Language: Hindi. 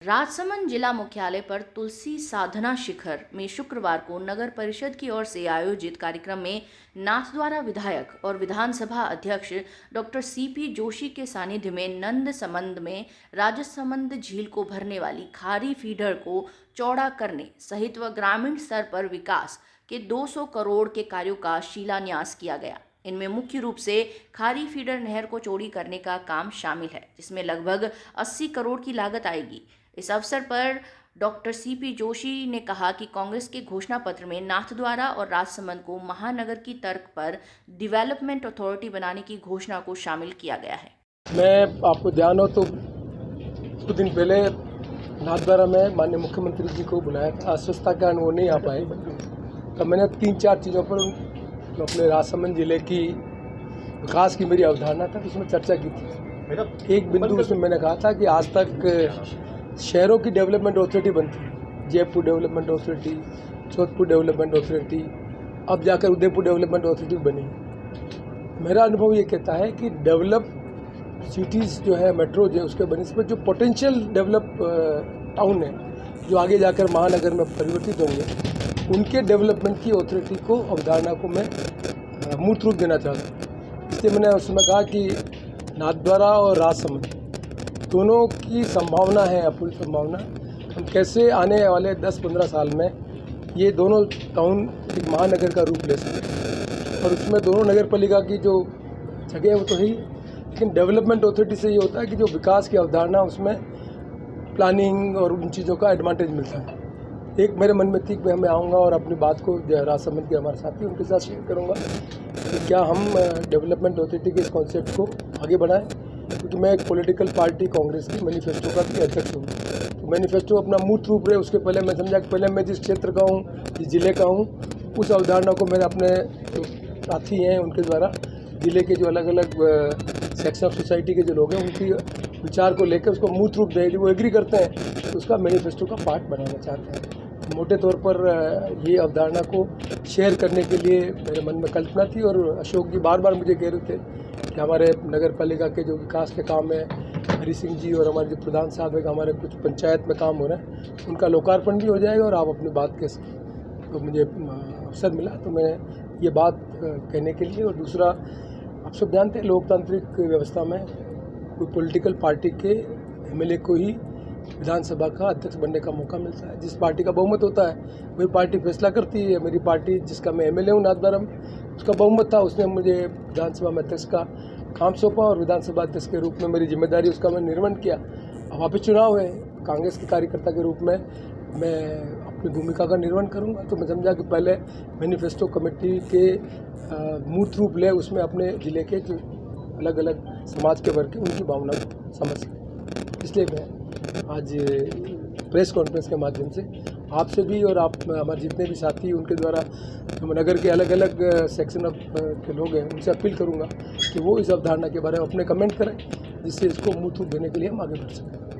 राजसमंद जिला मुख्यालय पर तुलसी साधना शिखर में शुक्रवार को नगर परिषद की ओर से आयोजित कार्यक्रम में नाथद्वारा विधायक और विधानसभा अध्यक्ष डॉक्टर सीपी जोशी के सानिध्य में नंदसमंद में राजसमंद झील को भरने वाली खारी फीडर को चौड़ा करने सहित व ग्रामीण स्तर पर विकास के 200 करोड़ के कार्यों का शिलान्यास किया गया। इनमें मुख्य रूप से खारी फीडर नहर को चौड़ी करने का काम शामिल है, जिसमें लगभग 80 करोड़ की लागत आएगी। इस अवसर पर डॉक्टर सीपी जोशी ने कहा कि कांग्रेस के घोषणा पत्र में नाथद्वारा और राजसमंद को महानगर की तर्क पर डेवलपमेंट अथॉरिटी बनाने की घोषणा को शामिल किया गया है। मैं आपको ध्यान हो तो कुछ दिन पहले नाथद्वारा में माननीय मुख्यमंत्री जी को बुलाया था, अस्वस्थता के कारण वो नहीं आ पाए। तो मैंने 3-4 चीज़ों पर जो अपने राजसमंद जिले की विकास की मेरी अवधारणा था उसमें चर्चा की थी। एक बिंदु उसमें मैंने कहा था कि आज तक शहरों की डेवलपमेंट अथॉरिटी बनती है, Jaipur development authority, Jodhpur development authority, अब जाकर उदयपुर डेवलपमेंट अथॉरिटी बनी। मेरा अनुभव ये कहता है कि डेवलप सिटीज़ जो है, मेट्रो जो है, उसके बनस्पत जो पोटेंशियल डेवलप टाउन है जो आगे जाकर महानगर में परिवर्तित होंगे, उनके डेवलपमेंट की अथॉरिटी को, अवधारणा को मैं मूर्त रूप देना चाहता हूँ। इसलिए मैंने उस समय कहा कि नाथद्वारा और राजसमंद दोनों की संभावना है, अपूर्व संभावना। हम कैसे आने वाले 10-15 साल में ये दोनों टाउन एक महानगर का रूप ले सकते, और उसमें दोनों नगर पालिका की जो जगह है वो तो है ही, लेकिन डेवलपमेंट अथॉरिटी से ये होता है कि जो विकास की अवधारणा, उसमें प्लानिंग और उन चीज़ों का एडवांटेज मिलता है। एक मेरे मन में थी कि मैं आऊँगा और अपनी बात को राजसमंद के हमारे साथी उनके साथ शेयर करूँगा कि क्या हम डेवलपमेंट अथॉरिटी के इस कॉन्सेप्ट को आगे बढ़ाएं, क्योंकि मैं एक पॉलिटिकल पार्टी कांग्रेस की मैनिफेस्टो का भी अध्यक्ष हूँ। तो मैनिफेस्टो अपना मूर्त रूप रहे, उसके पहले मैं समझा कि पहले मैं जिस क्षेत्र का हूँ, जिस जिले का हूँ, उस अवधारणा को मैंने अपने जो साथी हैं उनके द्वारा जिले के जो अलग अलग सेक्शन ऑफ सोसाइटी के जो लोग हैं उनकी विचार को लेकर उसको मूर्त रूप दे, वो एग्री करते हैं तो उसका मैनिफेस्टो का पार्ट बनाना चाहते हैं। मोटे तौर पर ये अवधारणा को शेयर करने के लिए मेरे मन में कल्पना थी, और अशोक जी बार बार मुझे कह रहे थे कि हमारे नगर पालिका के जो विकास के काम है, हरी सिंह जी और हमारे जो प्रधान साहब है, हमारे कुछ पंचायत में काम हो रहे हैं, उनका लोकार्पण भी हो जाएगा और आप अपनी बात कह सकते। तो मुझे अवसर मिला तो मैं ये बात कहने के लिए। और दूसरा, आप सब जानते हैं लोकतांत्रिक व्यवस्था में कोई पॉलिटिकल पार्टी के एमएलए को ही विधानसभा का अध्यक्ष बनने का मौका मिलता है। जिस पार्टी का बहुमत होता है वही पार्टी फैसला करती है। मेरी पार्टी, जिसका मैं एमएलए हूँ नाथद्वारा में, उसका बहुमत था, उसने मुझे विधानसभा में अध्यक्ष का काम सौंपा और विधानसभा अध्यक्ष के रूप में मेरी जिम्मेदारी उसका मैं निर्वहन किया। अब वापस चुनाव है, कांग्रेस के कार्यकर्ता के रूप में मैं अपनी भूमिका का निर्वहन करूँगा। तो मैं समझा कि पहले मैनिफेस्टो कमेटी के मूर्त रूप ले, उसमें अपने ज़िले के जो अलग अलग समाज के वर्ग के उनकी भावना को समझ सकें। इसलिए मैं आज प्रेस कॉन्फ्रेंस के माध्यम से आपसे भी और आप हमारे जितने भी साथी उनके द्वारा नगर के अलग अलग सेक्शन ऑफ के लोग हैं उनसे अपील करूंगा कि वो इस अवधारणा के बारे में अपने कमेंट करें, जिससे इसको मूर्त रूप देने के लिए हम आगे बढ़ सकें।